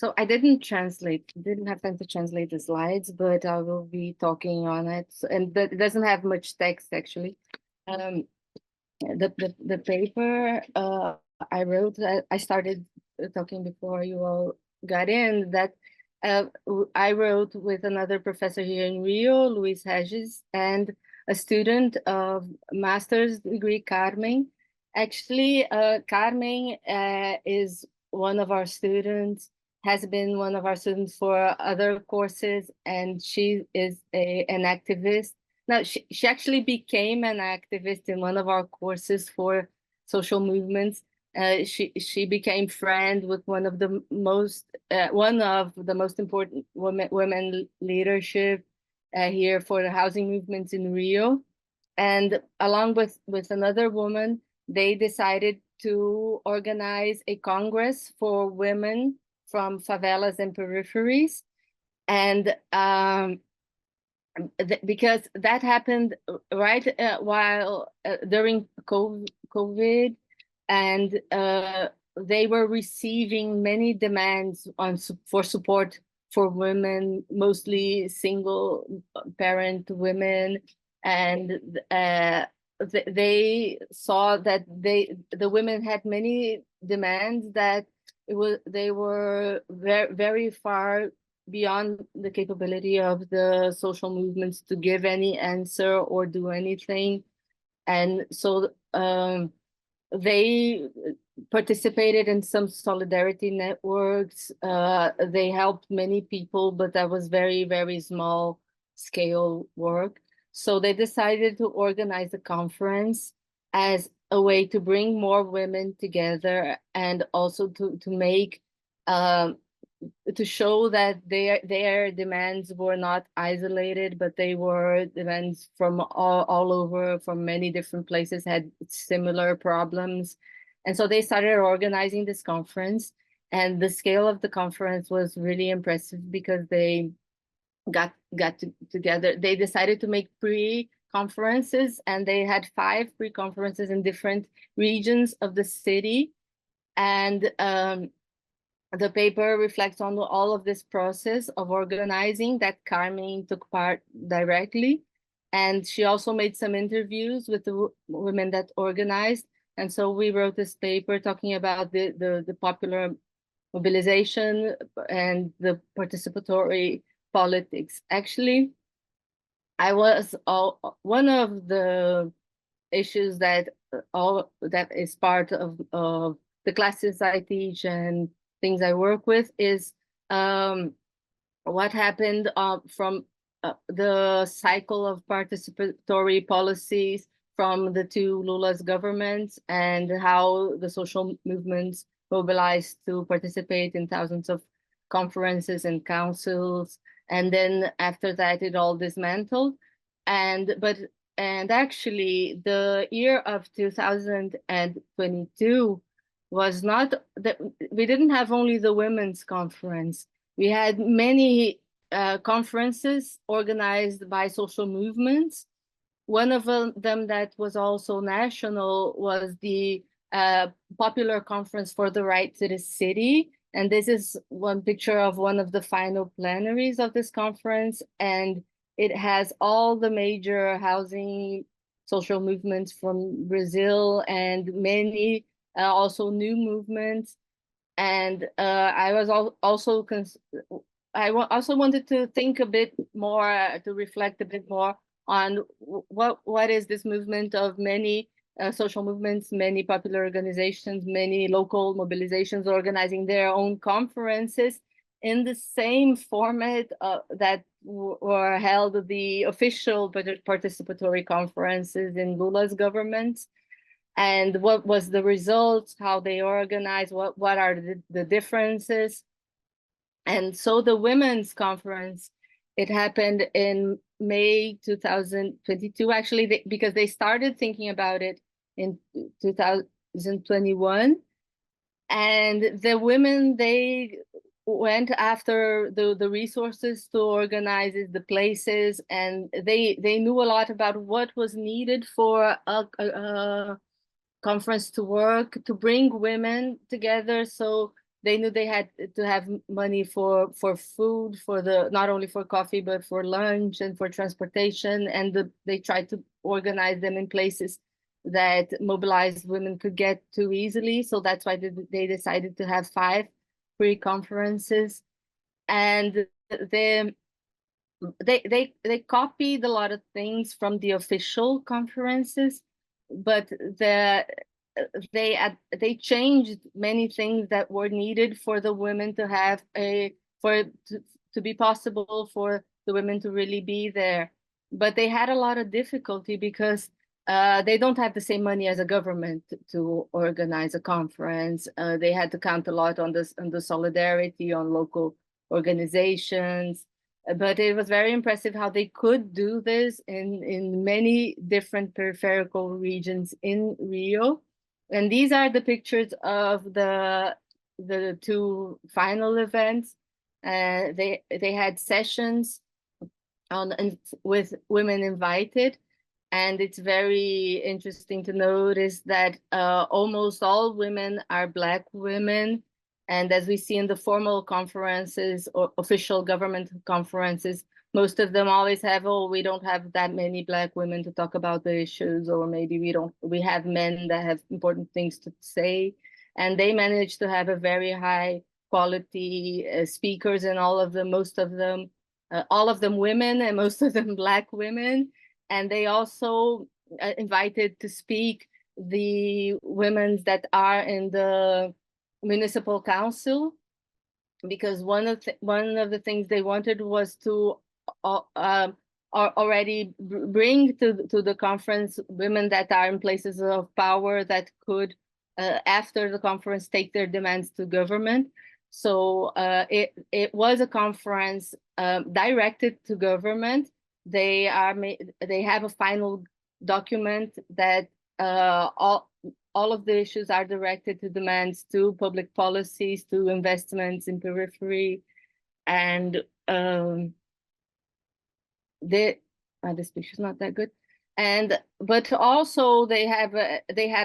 So I didn't have time to translate the slides, but I will be talking on it. And it doesn't have much text actually. Um, the paper I wrote, I started talking before you all got in, that I wrote with another professor here in Rio, Luis Regis, and a student of master's degree, Carmen. Actually, Carmen is one of our students, has been one of our students for other courses, and she is an activist. No, she actually became an activist in one of our courses for social movements. She became friend with one of the most important women leadership here for the housing movements in Rio. And along with another woman, they decided to organize a congress for women from favelas and peripheries. And because that happened right while during COVID, and they were receiving many demands for support for women, mostly single parent women, and they saw that the women had many demands that they were very far beyond the capability of the social movements to give any answer or do anything. And so they participated in some solidarity networks. They helped many people, but that was very small scale work. So they decided to organize a conference as a way to bring more women together, and also to make um, to show that their demands were not isolated, but they were demands from all over, from many different places, had similar problems. And so they started organizing this conference. And the scale of the conference was really impressive because they together. They decided to make pre-conferences, and they had 5 pre-conferences in different regions of the city. And the paper reflects on all of this process of organizing that Carmen took part directly. And she also made some interviews with the women that organized. And so we wrote this paper talking about the popular mobilization and the participatory politics. Actually, I was one of the issues that that is part of the classes I teach and things I work with is what happened from the cycle of participatory policies from the 2 Lula's governments, and how the social movements mobilized to participate in thousands of conferences and councils. And then after that, it all dismantled. And actually, the year of 2022 was not that we didn't have only the women's conference. We had many conferences organized by social movements. One of them that was also national was the Popular Conference for the Right to the City. And this is one picture of one of the final plenaries of this conference. And it has all the major housing social movements from Brazil and many also new movements. And I was also also wanted to think a bit more, to reflect a bit more on what is this movement of many social movements, many popular organizations, many local mobilizations organizing their own conferences in the same format that were held the official participatory conferences in Lula's government. And what was the results, how they organized, what are the differences. And so the women's conference, it happened in May 2022, actually, because they started thinking about it in 2021. And the women, they went after the resources to organize the places, and they knew a lot about what was needed for a conference to work, to bring women together. So They knew they had to have money for food, for not only for coffee, but for lunch and for transportation. And they tried to organize them in places that mobilized women could get to easily. So that's why they decided to have 5 pre-conferences. And they copied a lot of things from the official conferences, but they changed many things that were needed for the women to have to be possible for the women to really be there. But they had a lot of difficulty because they don't have the same money as a government to organize a conference. They had to count a lot on the solidarity, on local organizations. But it was very impressive how they could do this in many different peripheral regions in Rio. And these are the pictures of the 2 final events. They had sessions with women invited. And it's very interesting to notice that almost all women are Black women. And as we see in the formal conferences or official government conferences, most of them always have, oh, we don't have that many Black women to talk about the issues, or maybe we have men that have important things to say. And they managed to have a very high quality speakers, and all of them women, and most of them Black women. And they also invited to speak the women that are in the municipal council, because one of the things they wanted was to already bring to the conference women that are in places of power that could, after the conference, take their demands to government. So it was a conference directed to government. They have a final document that all of the issues are directed to demands to public policies, to investments in periphery, and the speech is not that good. But also they had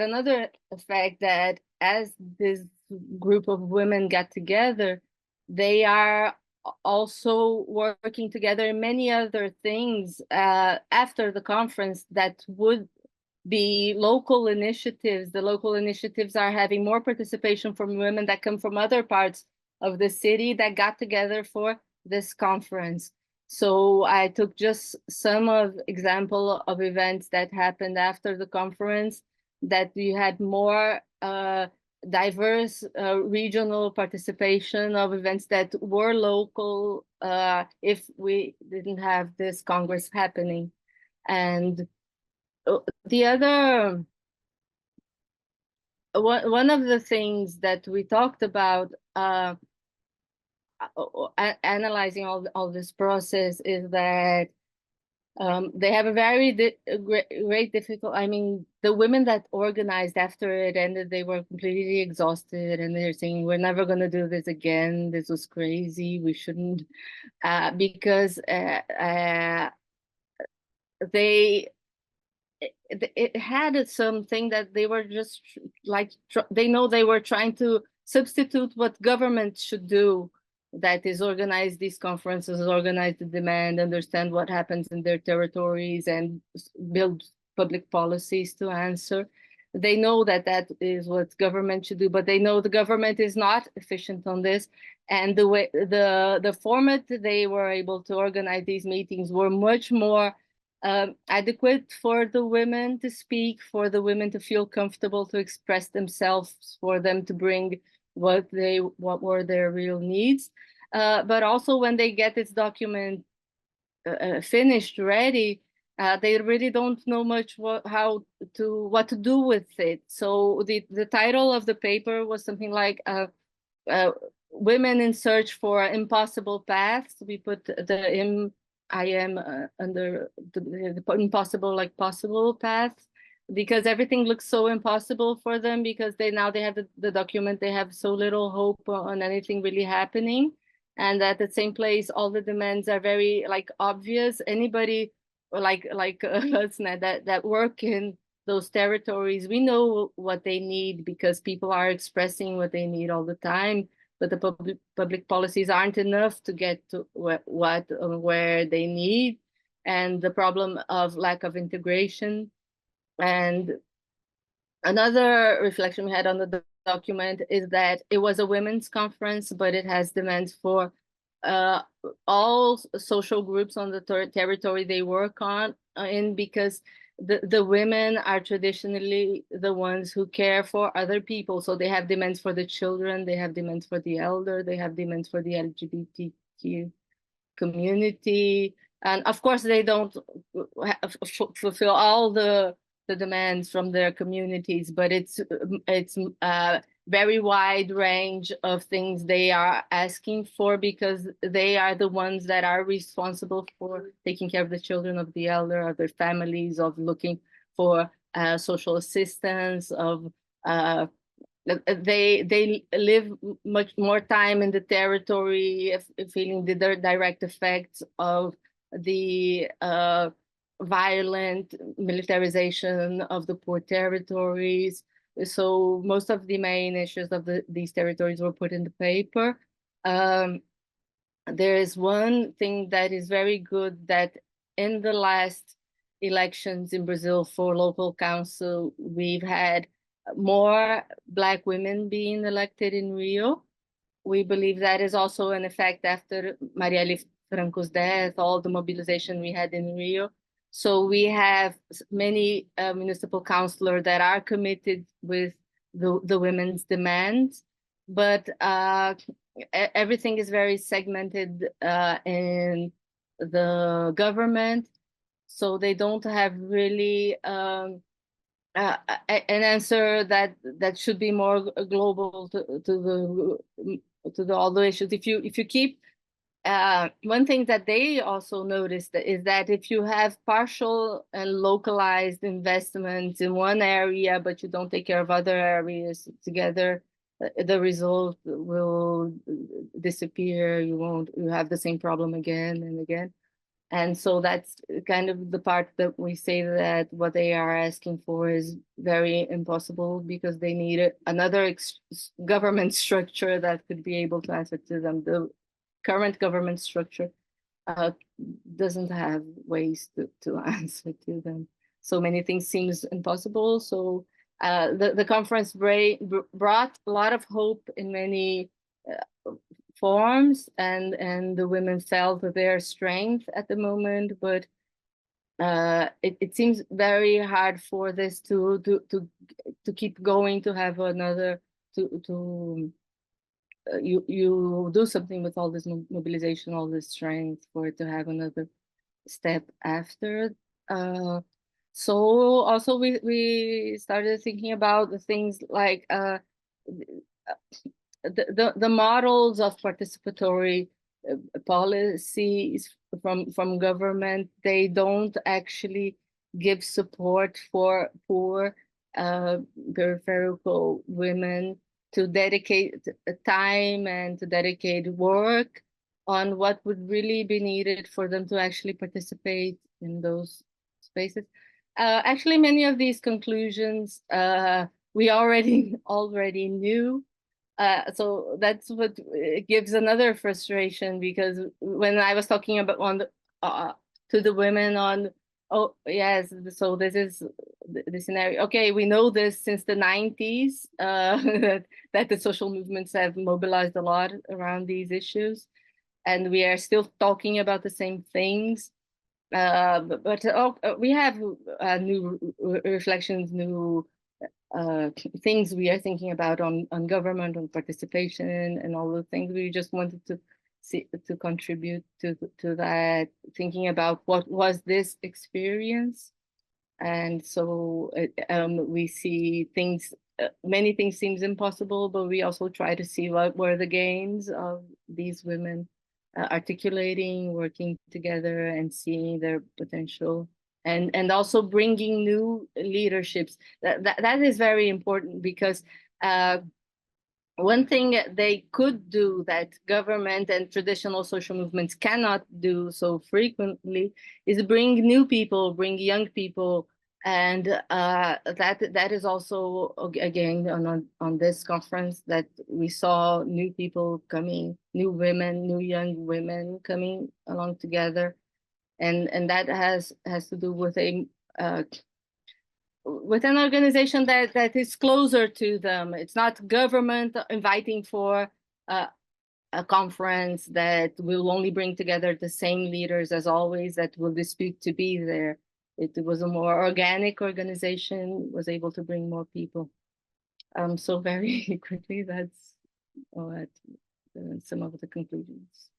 another effect, that as this group of women got together, they are also working together in many other things after the conference that would be local initiatives. The local initiatives are having more participation from women that come from other parts of the city that got together for this conference. So I took just some example of events that happened after the conference, that you had more diverse regional participation of events that were local if we didn't have this Congress happening. And the other one of the things that we talked about analyzing all this process is that they have a very great difficult. I mean, the women that organized after it ended, they were completely exhausted, and they're saying, "We're never going to do this again. This was crazy. We shouldn't," because it had something that they were just like, they know they were trying to substitute what government should do, that is organize these conferences, organize the demand, understand what happens in their territories, and build public policies to answer. They know that is what government should do, but they know the government is not efficient on this. And the way the format they were able to organize these meetings were much more adequate for the women to speak, for the women to feel comfortable to express themselves, for them to bring what were their real needs. But also when they get this document finished, ready, they really don't know much what to do with it. So the title of the paper was something like Women in Search for Impossible Paths. We put the I am under the impossible, like possible paths, because everything looks so impossible for them, because they have the document, they have so little hope on anything really happening. And at the same place, all the demands are very like obvious. Anybody like us that work in those territories, we know what they need, because people are expressing what they need all the time. but the public policies aren't enough to get to where they need, and the problem of lack of integration. And another reflection we had on the document is that it was a women's conference, but it has demands for all social groups on the territory they work on in, because the women are traditionally the ones who care for other people. So they have demands for the children, they have demands for the elder, they have demands for the LGBTQ community. And of course, they don't fulfill all the demands from their communities, but it's a very wide range of things they are asking for, because they are the ones that are responsible for taking care of the children, of the elder, of their families, of looking for social assistance, of they live much more time in the territory, feeling the direct effects of the violent militarization of the poor territories. So most of the main issues of these territories were put in the paper. There is one thing that is very good, that in the last elections in Brazil for local council, we've had more Black women being elected in Rio. We believe that is also an effect after Marielle Franco's death, all the mobilization we had in Rio. So we have many municipal councillors that are committed with the women's demands, but everything is very segmented in the government, so they don't have really an answer that should be more global to all the issues. If you keep one thing that they also noticed is that if you have partial and localized investments in one area, but you don't take care of other areas together, the result will disappear. You have the same problem again and again. And so that's kind of the part that we say that what they are asking for is very impossible, because they need another government structure that could be able to answer to them. The current government structure doesn't have ways to answer to them. So many things seems impossible. So the conference brought a lot of hope in many forms, and the women felt their strength at the moment, but it seems very hard for this to keep going, to have another you do something with all this mobilization, all this strength, for it to have another step after. So also we started thinking about the things like the models of participatory policies from government. They don't actually give support for poor peripheral women to dedicate time and to dedicate work on what would really be needed for them to actually participate in those spaces. Actually, many of these conclusions we already knew. So that's what gives another frustration, because when I was talking about to the women on, oh yes, so this is the scenario. Okay, we know this since the 90s, that the social movements have mobilized a lot around these issues, and we are still talking about the same things. We have new reflections, new things we are thinking about on government, on participation, and all the things. We just wanted to contribute to that, thinking about what was this experience. And so we see things, many things seems impossible, but we also try to see what were the gains of these women articulating, working together, and seeing their potential, and also bringing new leaderships. That is very important, because one thing they could do that government and traditional social movements cannot do so frequently is bring new people, bring young people And that is also again on this conference that we saw new people coming, new women, new young women coming along together, and that has to do uh, with an organization that is closer to them. It's not government inviting for a conference that will only bring together the same leaders as always that will dispute to be there. It was a more organic organization, was able to bring more people. So very quickly, that's some of the conclusions.